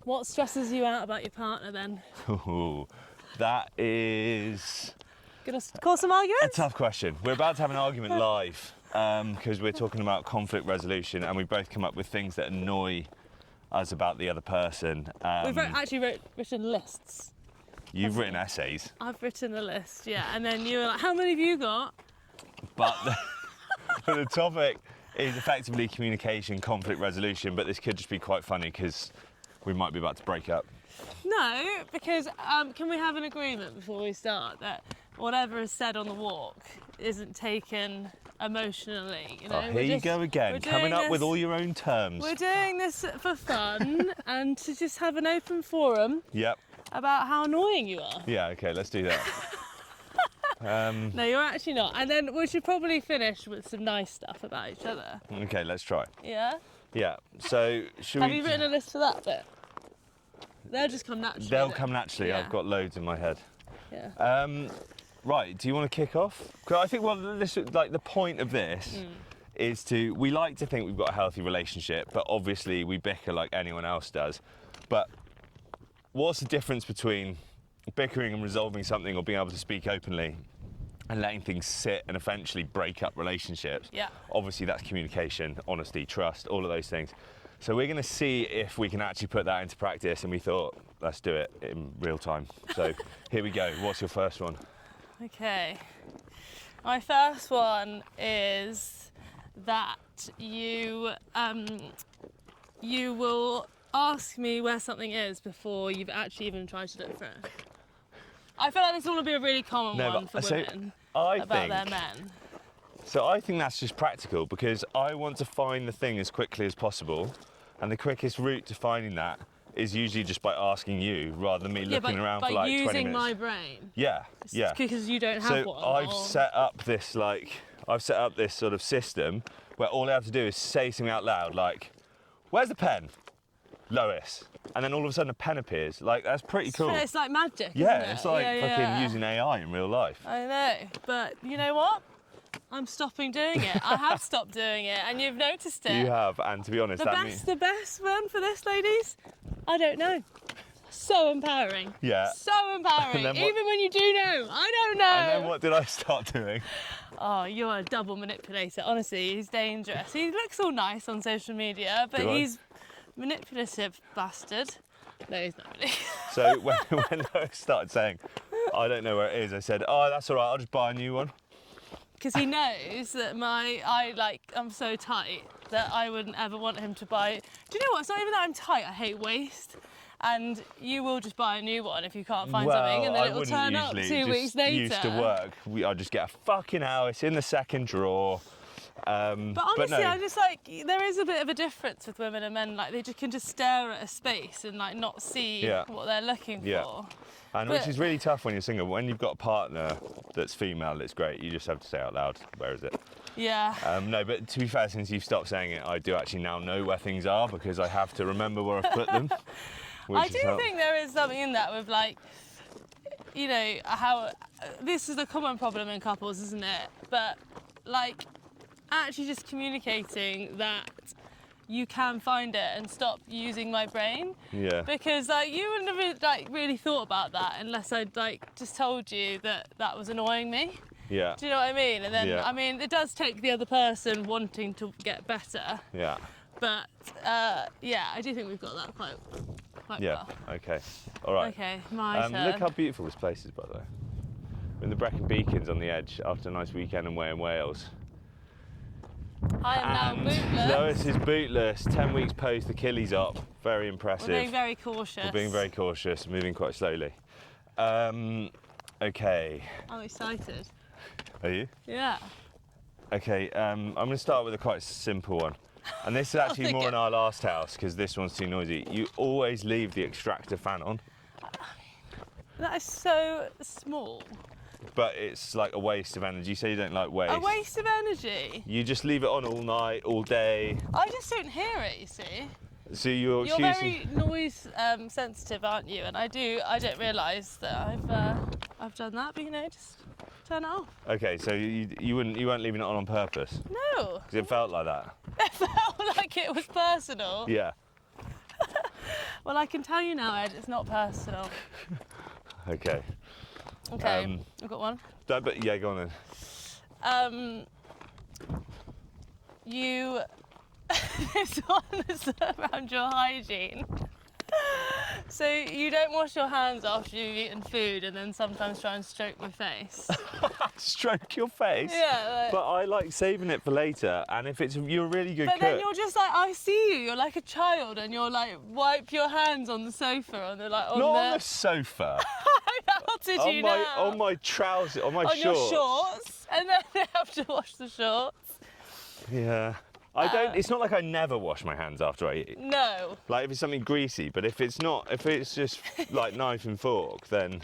What stresses you out about your partner then? Ooh, that is Gonna cause some a arguments? tough question. We're about to have an argument live because we're talking about conflict resolution, and we both come up with things that annoy us about the other person. We've actually written lists. You've written essays. I've written a list, yeah, and then you were like, how many have you got? But the topic is effectively communication, conflict resolution, but this could just be quite funny because we might be about to break up. No, because can we have an agreement before we start that whatever is said on the walk isn't taken emotionally? You know, Oh, here you go again, coming up with all your own terms. We're doing this for fun and to just have an open forum. Yep. About how annoying you are. Yeah, okay, let's do that. No, you're actually not. And then we should probably finish with some nice stuff about each other. Okay, let's try. Yeah? Yeah, so should Have we... you written a list for that bit? They'll just come naturally. They'll come naturally, yeah. I've got loads in my head. Yeah. Right, do you want to kick off? 'Cause I think, well, the point of this is we like to think we've got a healthy relationship, but obviously we bicker like anyone else does. But what's the difference between bickering and resolving something, or being able to speak openly and letting things sit and eventually break up relationships? Yeah. Obviously that's communication, honesty, trust, all of those things. So we're going to see if we can actually put that into practice, and we thought, let's do it in real time. So here we go. What's your first one? Okay. My first one is that you will ask me where something is before you've actually even tried to look for it. I feel like this will be a really common one for women about their men. So I think that's just practical, because I want to find the thing as quickly as possible, and the quickest route to finding that is usually just by asking you, rather than me looking around for like 20 minutes. By using my brain. Yeah, yeah. Because you don't have one. So I've set up this sort of system where all I have to do is say something out loud, like, "Where's the pen? Lois." And then all of a sudden a pen appears. Like, that's pretty cool. It's like magic, yeah, isn't it? It's like fucking using AI in real life. I know, but you know what? I'm stopping doing it. I have stopped doing it, and you've noticed it. You have, and to be honest, the best one for this, ladies, I don't know. So empowering. Yeah. So empowering. Even when you do know, I don't know. And then what did I start doing? Oh, you're a double manipulator. Honestly, he's dangerous. He looks all nice on social media, but he's manipulative bastard. No, he's not really. So when I started saying, I don't know where it is, I said, oh, that's all right, I'll just buy a new one. Because he knows that I'm so tight that I wouldn't ever want him to buy. Do you know what? It's not even that I'm tight. I hate waste. And you will just buy a new one if you can't find something, and then it will turn up 2 weeks later. Used to work. I just get a fucking hour. It's in the second drawer. But honestly, I'm just like, there is a bit of a difference with women and men. Like, they just can just stare at a space and like not see what they're looking for. And which is really tough when you're single. When you've got a partner that's female, it's great. You just have to say out loud, where is it? Yeah. No, but to be fair, since you've stopped saying it, I do actually now know where things are, because I have to remember where I've put them. I do think there is something in that with, like, you know, how this is a common problem in couples, isn't it? But like, actually just communicating that you can find it and stop using my brain. Yeah. Because like, you wouldn't have like really thought about that unless I'd like just told you that that was annoying me. Yeah. Do you know what I mean? And then I mean, it does take the other person wanting to get better. Yeah. But yeah, I do think we've got that quite well. Okay. All right. Okay, my turn. Look how beautiful this place is, by the way. We're in the Brecon Beacons on the edge after a nice weekend away in Wales. I am now bootless. Lois is bootless, 10 weeks post Achilles op. Very impressive. We're being very cautious. We're being very cautious, moving quite slowly. Okay. I'm excited. Are you? Yeah. Okay, I'm going to start with a quite simple one. And this is actually more in our last house, because this one's too noisy. You always leave the extractor fan on. That is so small. But it's like a waste of energy, so you don't like waste. A waste of energy? You just leave it on all night, all day. I just don't hear it, you see. So you're very noise sensitive, aren't you? And I don't realise that I've done that, but you know, just turn it off. Okay, so you weren't leaving it on purpose? No. Because it felt like that. It felt like it was personal. Yeah. Well, I can tell you now, Ed, it's not personal. Okay. Okay, I've got one. But yeah, go on then. You, this one is around your hygiene. So you don't wash your hands after you've eaten food and then sometimes try and stroke my face. Stroke your face? Yeah. Like, But I like saving it for later, and if you're a really good but cook. then you're just like, I see you, you're like a child and you're like, wipe your hands on the sofa and they're like, Not on the sofa. How did you know? On my trousers, on my on shorts. your shorts, and then they have to wash the shorts. Yeah. I don't. It's not like I never wash my hands after I eat. No. Like if it's something greasy, but if it's not, if it's just like knife and fork, then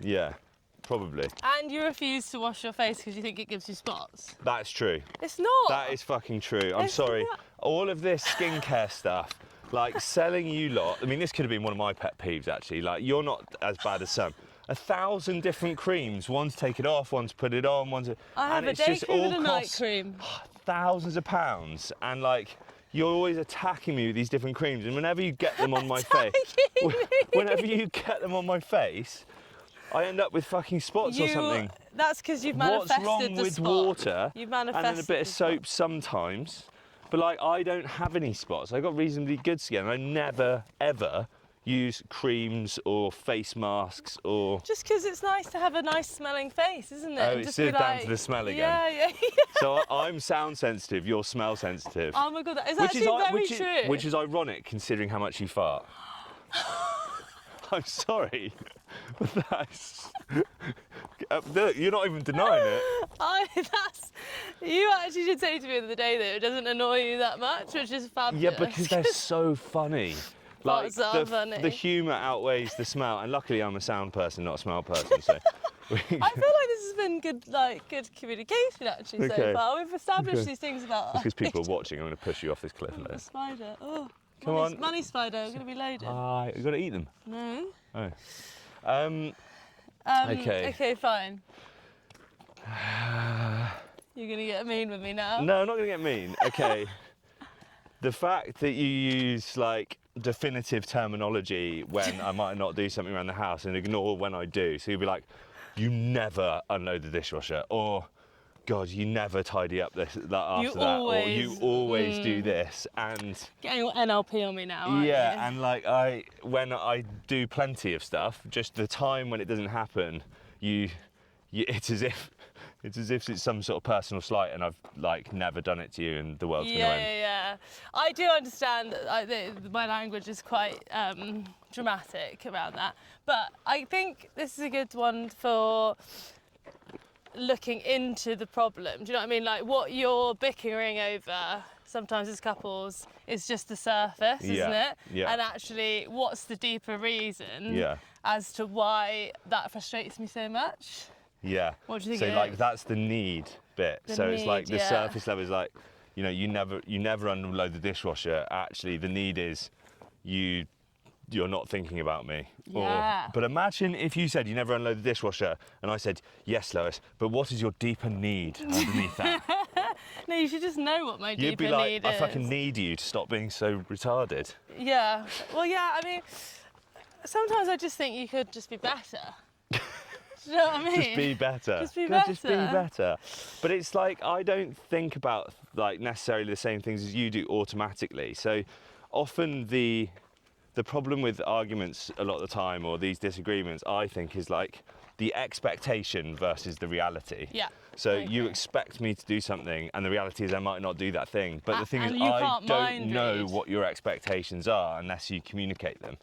yeah, probably. And you refuse to wash your face because you think it gives you spots. That's true. It's not. That is fucking true. I'm It's sorry. not. All of this skincare stuff, like selling you lot. I mean, this could have been one of my pet peeves actually. Like you're not as bad as some. 1,000 different creams. One's take it off, one's put it on, one's. I have and a it's day just cream all and a night costs cream. thousands of pounds, and like you're always attacking me with these different creams. And whenever you get them on my face, whenever you get them on my face, I end up with fucking spots or something. That's because you've What's manifested wrong the with spot. water You've and manifested then a bit of the spot. soap sometimes? But like I don't have any spots. I got reasonably good skin. I never ever use creams or face masks or. Just because it's nice to have a nice smelling face, isn't it? Oh, And it's just be still down like, to the smell again. Yeah. So I'm sound sensitive. You're smell sensitive. Oh my god, that is actually very true. Which is ironic considering how much you fart. I'm sorry, but that's. Look, you're not even denying it. You actually did say to me the other day that it doesn't annoy you that much, which is fabulous. Yeah, because they're so funny. Like Farts are funny. the humour outweighs the smell, and luckily I'm a sound person, not a smell person. So I feel like this has been good communication actually Okay. so far. We've established Okay. these things about. because people are watching, I'm going to push you off this cliff. A spider. Oh, Come on. money spider. I'm going to be loaded. You've got to eat them. No. Oh. Okay. Okay, fine. You're going to get mean with me now. No, I'm not going to get mean. Okay. The fact that you use like definitive terminology when I might not do something around the house and ignore when I do. So you'll be like, you never unload the dishwasher, or God, you never tidy up that after that, or you always do this. And Getting your NLP on me now, aren't yeah, you? and like when I do plenty of stuff, just the time when it doesn't happen, it's as if it's some sort of personal slight, and I've like never done it to you, and the world's going to end. Yeah. I do understand that my language is quite dramatic around that, but I think this is a good one for looking into the problem. Do you know what I mean? Like what you're bickering over sometimes as couples is just the surface, isn't it? Yeah. And actually, what's the deeper reason Yeah. as to why that frustrates me so much? Yeah. What do you think So it like is? that's the need bit. The So it's like need, the yeah. surface level is like, you know, you never unload the dishwasher. Actually, the need is you're not thinking about me. Yeah. But imagine if you said you never unload the dishwasher, and I said, yes, Lois, but what is your deeper need underneath that? No, you should just know what my You'd deeper be like, need I is. fucking need you to stop being so retarded. Yeah. Well, yeah, I mean, sometimes I just think you could just be better. Do you know what I mean? Just be better. Just be Just be better. better. But it's like I don't think about like necessarily the same things as you do automatically. So often the problem with arguments a lot of the time, or these disagreements, I think is like the expectation versus the reality. Yeah. So I you agree. expect me to do something, and the reality is I might not do that thing. But the thing is, and you I can't don't mind know read. what your expectations are unless you communicate them.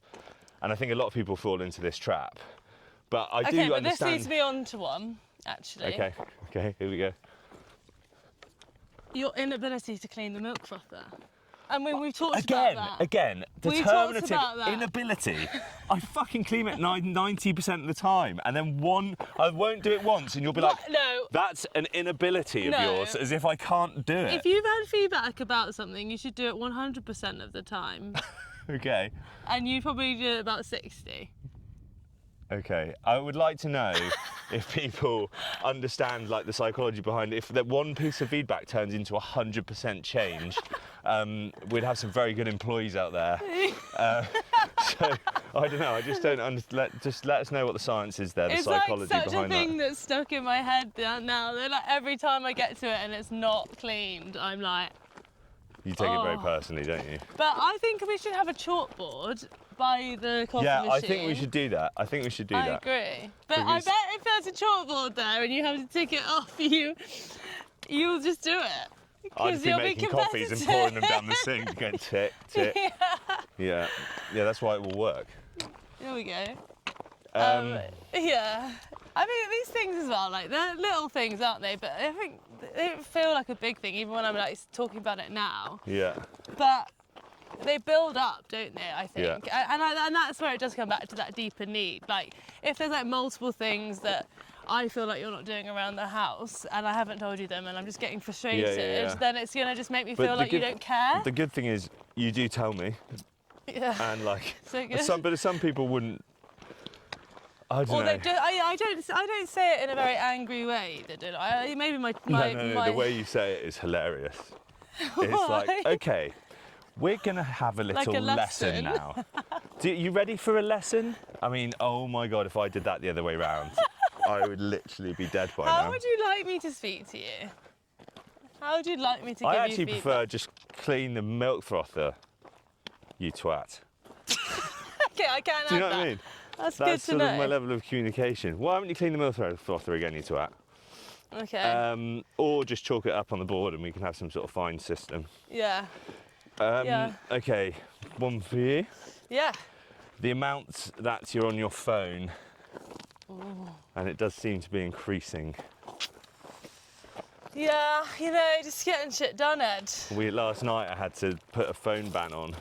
And I think a lot of people fall into this trap. But I Okay, do but understand. this leads me on to one, actually. Okay, here we go. Your inability to clean the milk frother. I mean, we've talked about that. Again, We talked determinative about that. inability. I fucking clean it 90% of the time, and then I won't do it once, and you'll be like, No. that's an inability of No. yours, as if I can't do it. If you've had feedback about something, you should do it 100% of the time. Okay. And you'd probably do it about 60. Okay, I would like to know if people understand like the psychology behind it. If that one piece of feedback turns into 100% change, we'd have some very good employees out there. I don't know. I just don't understand. Just let us know what the science is there, the It's psychology like such a behind thing that. that's stuck in my head now. They're like every time I get to it and it's not cleaned, I'm like. You take it very Oh. personally, don't you? But I think we should have a chalkboard by the coffee machine. Yeah, I think we should do that. I think we should do I that. agree. But I Because- bet if there's a chalkboard there and you have to tick it off, you'll just do it. I'd Because be you'll making be coffees and pouring them down the sink, going tick, tick. Yeah, that's why it will work. Here we go. Um, Yeah. I mean, these things as well, like, they're little things, aren't they? But I think they don't feel like a big thing, even when I'm like talking about it now. yeah. But they build up, don't they? I Yeah. think, and that's where it does come back to that deeper need. Like, if there's like multiple things that I feel like you're not doing around the house, and I haven't told you them, and I'm just getting frustrated, yeah. then it's gonna just make me But feel the like you good- don't care. The good thing is, you do tell me, Yeah. and like, So good. some people wouldn't. I don't Or know. they do, I don't say it in a very angry way. They do. Maybe my No, the way you say it is hilarious. It's like, Why? okay, we're gonna have a little a lesson lesson. now. You ready for a lesson? I mean, oh my God, if I did that the other way round, I would literally be dead by How now. would you like me to speak to you? How would you like me to give I you actually feedback? prefer just clean the milk frother, you twat. Okay, I can't Do you know add what that. I mean? That's That's good to sort know. of my level of communication. Why haven't you cleaned the milk frother again, you twat? Okay. Or just chalk it up on the board and we can have some sort of fine system. Yeah. Yeah. Okay, one for you. Yeah. The amount that you're on your phone, and it does seem to be increasing. Yeah. Just getting shit done, Ed. Last night I had to put a phone ban on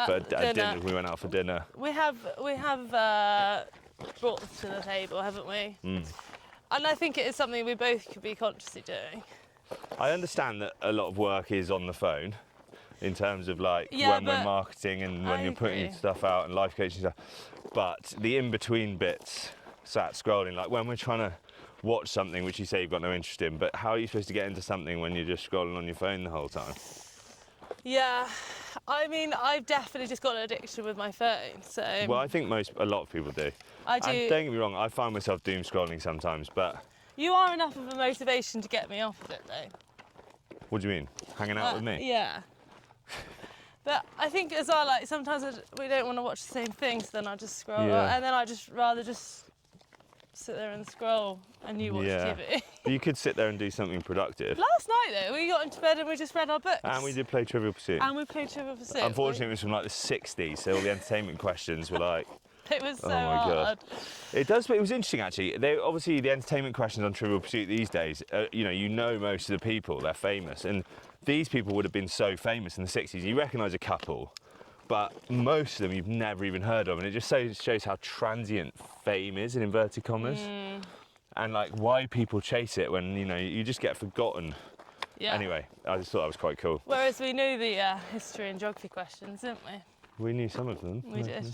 for dinner. dinner. We went out for dinner. We have brought this to the table, haven't we? Mm. And I think it is something we both could be consciously doing. I understand that a lot of work is on the phone, in terms of like Yeah, when we're but marketing and when I you're putting agree. stuff out and life coaching stuff. But the in-between bits, sat scrolling, like when we're trying to watch something which you say you've got no interest in, but how are you supposed to get into something when you're just scrolling on your phone the whole time? Yeah. I mean, I've definitely just got an addiction with my phone, so Well, I think a lot of people do. I do. And don't get me wrong, I find myself doom scrolling sometimes, but You are enough of a motivation to get me off of it, though. what do you mean? Hanging out with me? Yeah. But I think as well, like sometimes we don't want to watch the same thing, so then I just scroll, Yeah. and then I just rather just sit there and scroll, and you watch Yeah. TV. But you could sit there and do something productive. Last night though, we got into bed and we just read our books. And we did play Trivial Pursuit. And we played Trivial Pursuit. Unfortunately, it was from like the 60s, so all the entertainment questions were like, It was so oh my hard. God. It does, but it was interesting actually. Obviously, the entertainment questions on Trivial Pursuit these days, you know most of the people, they're famous. And these people would have been so famous in the 60s. You recognise a couple, but most of them you've never even heard of. And it just shows how transient fame is, in inverted commas. And like why people chase it when, you just get forgotten. Yeah. Anyway, I just thought that was quite cool. Whereas we knew the history and geography questions, didn't we? We knew some of them. We did.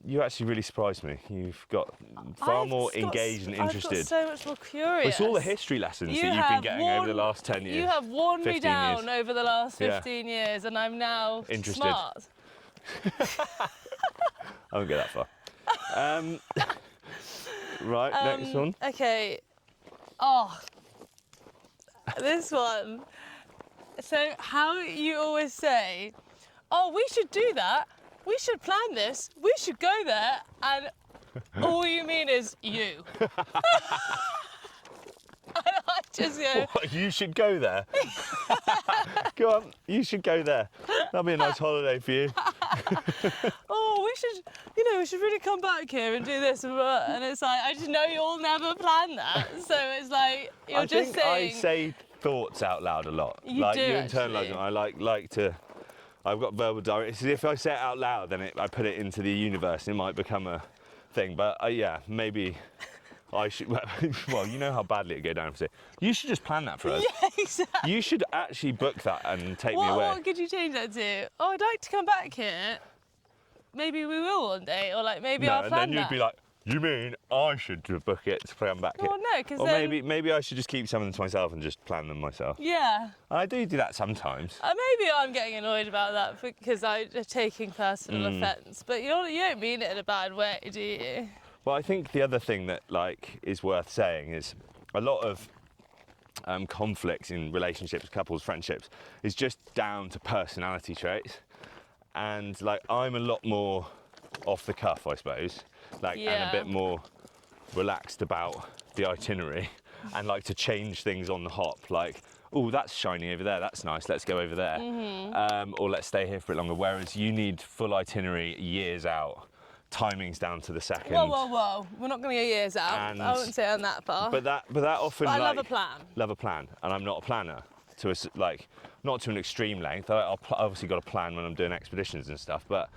You actually really surprised me. You've got far I've more just got engaged and interested. I've got so much more curious. It's all the history lessons You that you've been have getting over the last 10 years. You have worn me 15 down years. over the last Yeah. 15 years, and I'm now Interested. smart. I won't get that far. Right, next one. Okay. Oh, this one. So, how you always say, "Oh, we should do that. We should plan this. We should go there," and all you mean is you. And I just go, What, you should go there. Go on, you should go there. That'll be a nice holiday for you. "Oh, we should really come back here and do this," and it's like, I just know you'll never plan that. So it's like you're I just think saying. I say thoughts out loud a lot. You like do, you internalise actually. them. I like to. I've got verbal diary. It's as if I say it out loud, then I put it into the universe. It might become a thing. But yeah, maybe I should. Well, you know how badly it go down for it. You should just plan that for us. Yeah, exactly. You should actually book that and take me away. What could you change that to? "Oh, I'd like to come back here. Maybe we will one day," or like maybe No, I'll and plan then you'd that. be like, You mean I should book it to come back? Well, no, because Or then... maybe I should just keep some of them to myself and just plan them myself. Yeah. I do that sometimes. Maybe I'm getting annoyed about that because I'm taking personal offence, but you don't mean it in a bad way, do you? Well, I think the other thing that is worth saying is a lot of conflicts in relationships, couples, friendships is just down to personality traits, and I'm a lot more off the cuff, I suppose, and a bit more relaxed about the itinerary and like to change things on the hop, oh, that's shiny over there, that's nice, let's go over there, or let's stay here for a bit longer, whereas you need full itinerary years out, timings down to the second. Whoa, we're not going to go years out. And I wouldn't say on that far. But that often, I love a plan. Love a plan, and I'm not a planner, not to an extreme length. I've obviously got a plan when I'm doing expeditions and stuff, but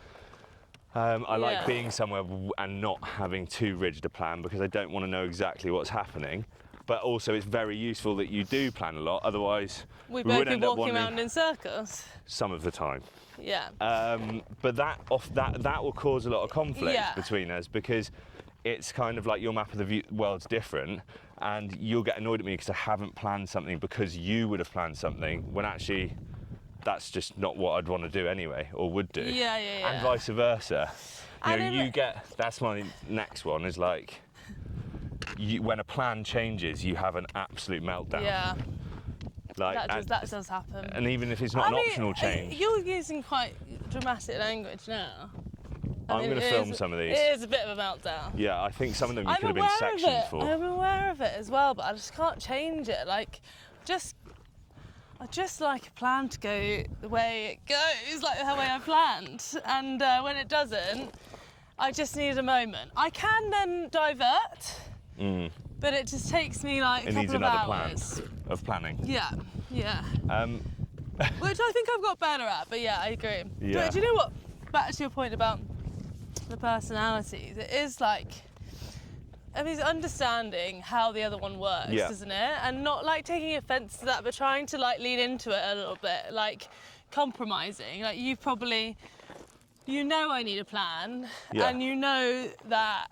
I like being somewhere and not having too rigid a plan, because I don't want to know exactly what's happening. But also it's very useful that you do plan a lot, otherwise we both be walking around in circles. Some of the time. Yeah. But that will cause a lot of conflict between us, because it's kind of like your map of the world's different, and you'll get annoyed at me because I haven't planned something because you would have planned something, when actually that's just not what I'd want to do anyway, or would do. Yeah. And vice versa. That's my next one, is when a plan changes, you have an absolute meltdown. Yeah. That does happen. And even if it's not an optional change. You're using quite dramatic language now. I'm going to film some of these. It is a bit of a meltdown. Yeah, I think some of them you could have been sectioned for. I'm aware of it as well, but I just can't change it. I just like a plan to go the way it goes, like the way I planned. And when it doesn't, I just need a moment. I can then divert. But it just takes me a couple of hours. It needs another plan of planning. Yeah. Which I think I've got better at, but yeah, I agree. Yeah. But do you know what? Back to your point about the personalities, it is it's understanding how the other one works, isn't it? And not taking offence to that, but trying to lean into it a little bit, compromising. You probably, I need a plan, and you know that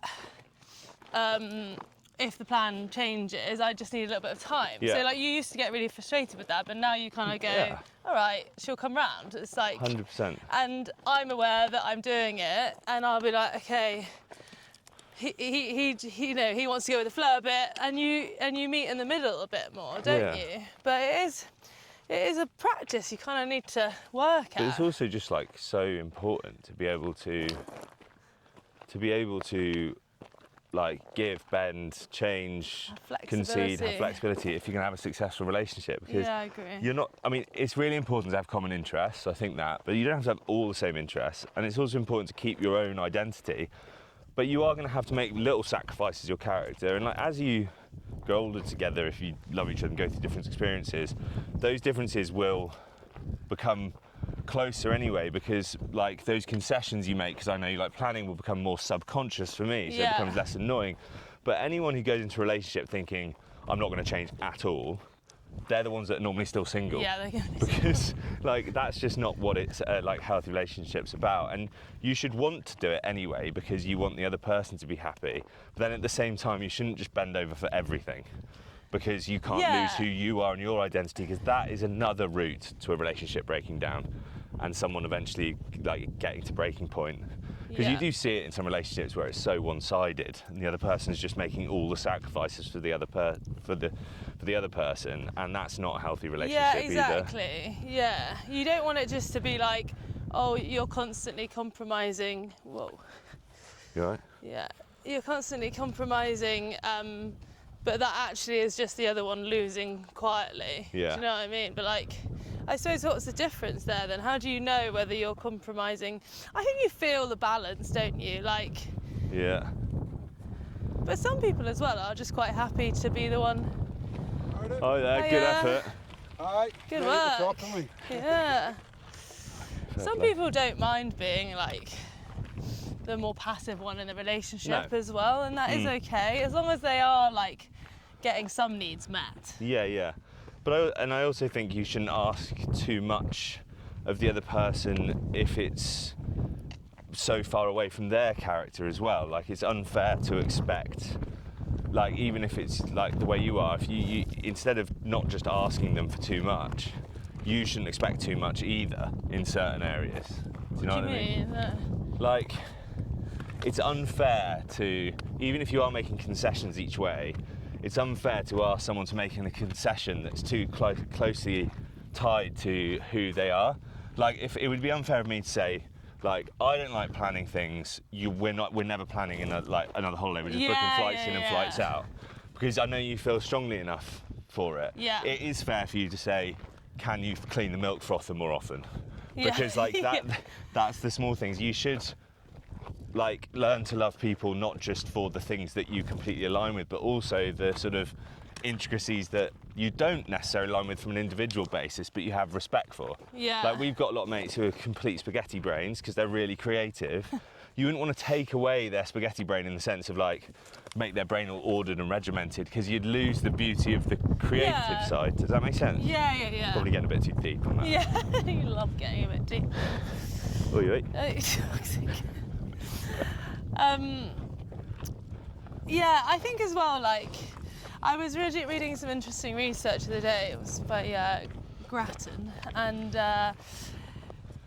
if the plan changes, I just need a little bit of time. Yeah. So you used to get really frustrated with that, but now you kind of go, all right, she'll come round. It's 100%. And I'm aware that I'm doing it, and I'll be like, okay, he wants to go with the flow a bit, and you meet in the middle a bit more, don't you? But it is a practice you kind of need to work at. But it's also just so important to be able to give, bend, change, concede, have flexibility if you're going to have a successful relationship. Because I agree. It's really important to have common interests, I think that, but you don't have to have all the same interests. And it's also important to keep your own identity, but you are going to have to make little sacrifices your character. And as you grow older together, if you love each other and go through different experiences, those differences will become closer anyway, because those concessions you make, because I know planning will become more subconscious for me, so it becomes less annoying. But anyone who goes into a relationship thinking I'm not going to change at all, they're the ones that are normally still single. Yeah, they're going to be because that's just not what it's healthy relationships about. And you should want to do it anyway because you want the other person to be happy. But then at the same time, you shouldn't just bend over for everything, because you can't lose who you are and your identity, because that is another route to a relationship breaking down and someone eventually getting to breaking point. Because you do see it in some relationships where it's so one-sided and the other person is just making all the sacrifices for the other other person, and that's not a healthy relationship either. Yeah, exactly. Yeah, you don't want it just to be oh, you're constantly compromising. Whoa. You all right? Yeah, you're constantly compromising. But that actually is just the other one losing quietly. Yeah. Do you know what I mean? But I suppose what's the difference there then? How do you know whether you're compromising? I think you feel the balance, don't you? Yeah. But some people as well are just quite happy to be the one. Oh, yeah, good effort. All right. Good we're at the work. top, aren't we? Yeah. Some play. people don't mind being the more passive one in the relationship No. as well, and that is okay as long as they are getting some needs met. Yeah. But I also think you shouldn't ask too much of the other person if it's so far away from their character as well. Like, it's unfair to expect, like, even if it's like the way you are, if you instead of not just asking them for too much, you shouldn't expect too much either in certain areas. Do you know what I mean? Like, it's unfair to, even if you are making concessions each way, it's unfair to ask someone to make a concession that's too closely tied to who they are. Like, if it would be unfair of me to say, like, I don't like planning things. We're never planning another holiday. We're just booking flights in and flights out, because I know you feel strongly enough for it. Yeah. It is fair for you to say, can you clean the milk frother more often? Because like that, that's the small things. You should like learn to love people not just for the things that you completely align with, but also the sort of intricacies that you don't necessarily align with from an individual basis, but you have respect for. Yeah. Like, we've got a lot of mates who are complete spaghetti brains because they're really creative. You wouldn't want to take away their spaghetti brain in the sense of like make their brain all ordered and regimented, because you'd lose the beauty of the creative side. Does that make sense? Yeah. Probably getting a bit too deep on that. Yeah, you love getting a bit deep. Oi. Yeah, I think as well, like, I was reading some interesting research the other day. It was by Grattan, and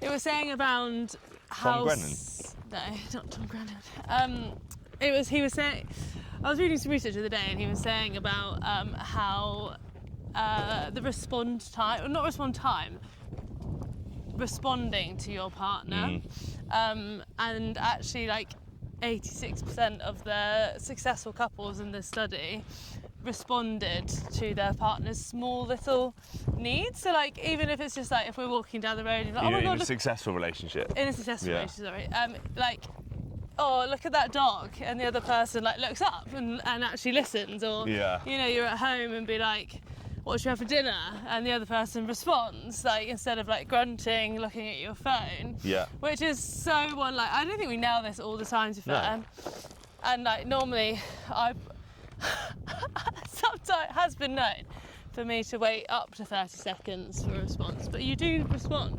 it was saying around how... Tom Grennan? No, not Tom Grennan. He was saying... I was reading some research the other day, and he was saying about how the responding to your partner, and actually, like, 86% of the successful couples in this study responded to their partner's small little needs. So, like, even if it's just like if we're walking down the road and like, oh my god, in a successful relationship. In a successful relationship, sorry. Like, oh, look at that dog, and the other person like looks up and actually listens, or you know, you're at home and be like, what should we have for dinner? And the other person responds, like, instead of like grunting, looking at your phone. Yeah. Which is so one, like, I don't think we nail this all the time, to be fair. And like, normally sometimes it has been known for me to wait up to 30 seconds for a response, but you do respond.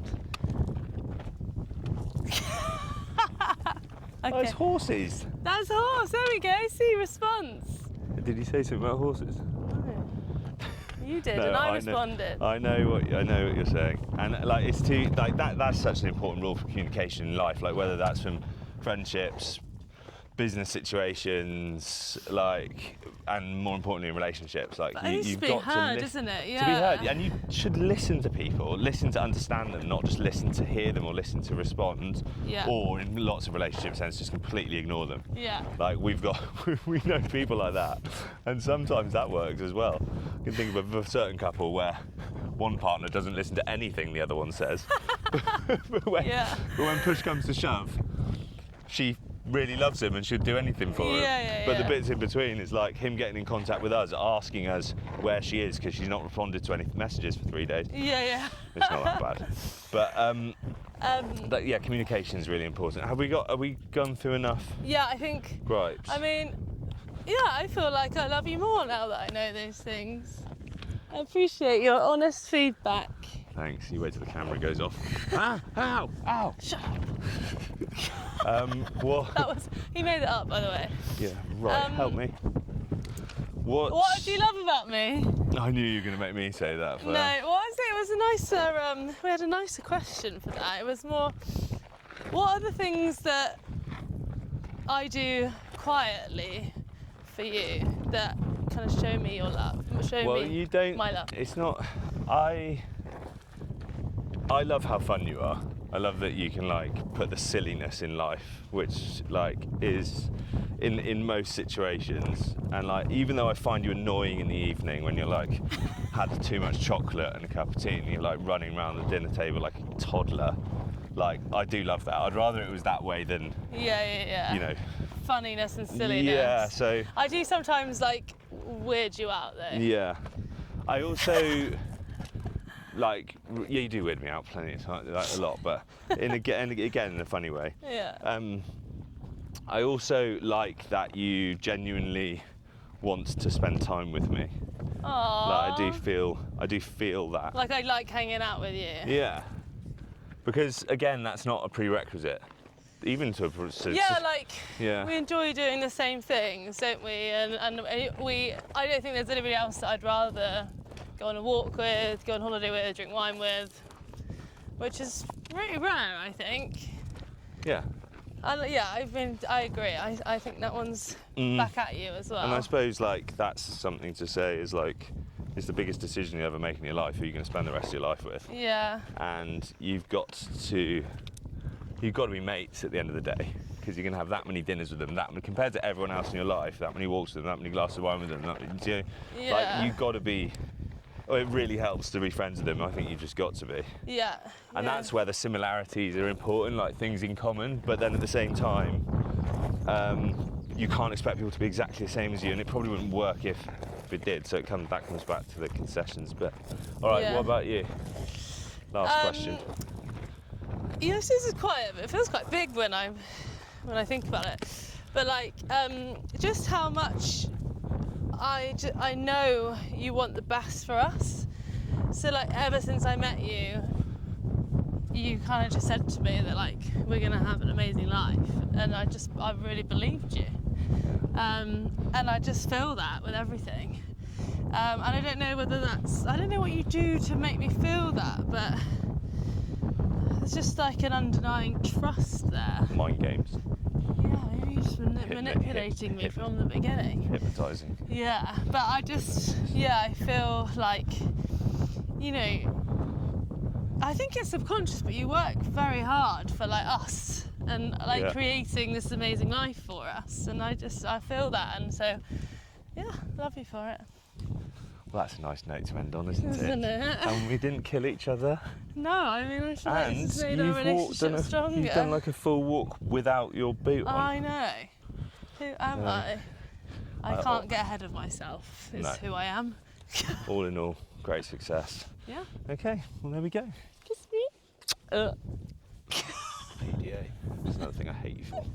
Okay. Oh, it's horses. That's a horse, there we go, see, response. Did he say something about horses? You did, and I responded. I know what you're saying, and like, it's too, like, that's such an important rule for communication in life. Like, whether that's from friendships, business situations, like, and more importantly in relationships, like, you've got heard, to isn't it? Yeah. To be heard, and you should listen to people, listen to understand them, not just listen to hear them or listen to respond. Yeah. Or in lots of relationship sense, just completely ignore them. Yeah. Like, we know people like that, and sometimes that works as well. I can think of a certain couple where one partner doesn't listen to anything the other one says, but when push comes to shove, she really loves him and should do anything for him. But the bits in between is like him getting in contact with us, asking us where she is because she's not responded to any messages for 3 days. Yeah. It's not that bad. But communication is really important. Are we gone through enough? Yeah, I think. Gripes. I mean, I feel like I love you more now that I know those things. I appreciate your honest feedback. Thanks. You wait till the camera goes off. Ow! Shut up. What? He made it up, by the way. Yeah, right. Help me. What do you love about me? I knew you were going to make me say that first. No, what was it? It was a nicer, we had a nicer question for that. It was more, what are the things that I do quietly for you that kind of show me your love? My love. It's not, I love how fun you are. I love that you can like put the silliness in life, which like is in most situations, and like, even though I find you annoying in the evening when you're like had too much chocolate and a cup of tea and you're like running around the dinner table like a toddler, like, I do love that. I'd rather it was that way than you know, funniness and silliness. Yeah, so I do sometimes like weird you out though. Yeah, I also like, you do weird me out plenty of times, like a lot, but again in a funny way. Yeah. I also like that you genuinely want to spend time with me. Aww. Like, I do feel that. Like, I like hanging out with you. Yeah. Because again, that's not a prerequisite. even to Yeah, like yeah. we enjoy doing the same things, don't we? And I don't think there's anybody else that I'd rather go on a walk with, go on holiday with, drink wine with, which is really rare, I think. Yeah. And yeah, I agree. I think that one's back at you as well. And I suppose like that's something to say is like it's the biggest decision you ever make in your life. Who you're going to spend the rest of your life with? Yeah. And you've got to be mates at the end of the day, because you're going to have that many dinners with them, compared to everyone else in your life, that many walks with them, that many glasses of wine with them. Like you've got to be. Oh, it really helps to be friends with them. I think you've just got to be. Yeah. And that's where the similarities are important, like things in common. But then at the same time, you can't expect people to be exactly the same as you, and it probably wouldn't work if it did. So that comes back to the concessions. But all right, what about you? Last question. This is it feels quite big when I think about it. But like, just how much I know you want the best for us. So like ever since I met you, you kind of just said to me that like we're gonna have an amazing life, and I really believed you. And I just feel that with everything. And I don't know I don't know what you do to make me feel that, but there's just like an undenying trust there. Mind games. Yeah, maybe you've just been manipulating me from the beginning. Hypnotising. Yeah, but I feel like, I think it's subconscious, but you work very hard for like us and like creating this amazing life for us, and I feel that, and so love you for it. Well, that's a nice note to end on, isn't it? And we didn't kill each other. No, I mean, I feel like this has made our relationship stronger. You've done like a full walk without your boot on. I know. Who am I? I can't get ahead of myself, is who I am. All in all, great success. Yeah. Okay, well there we go. Kiss me. ADA. That's another thing I hate you for.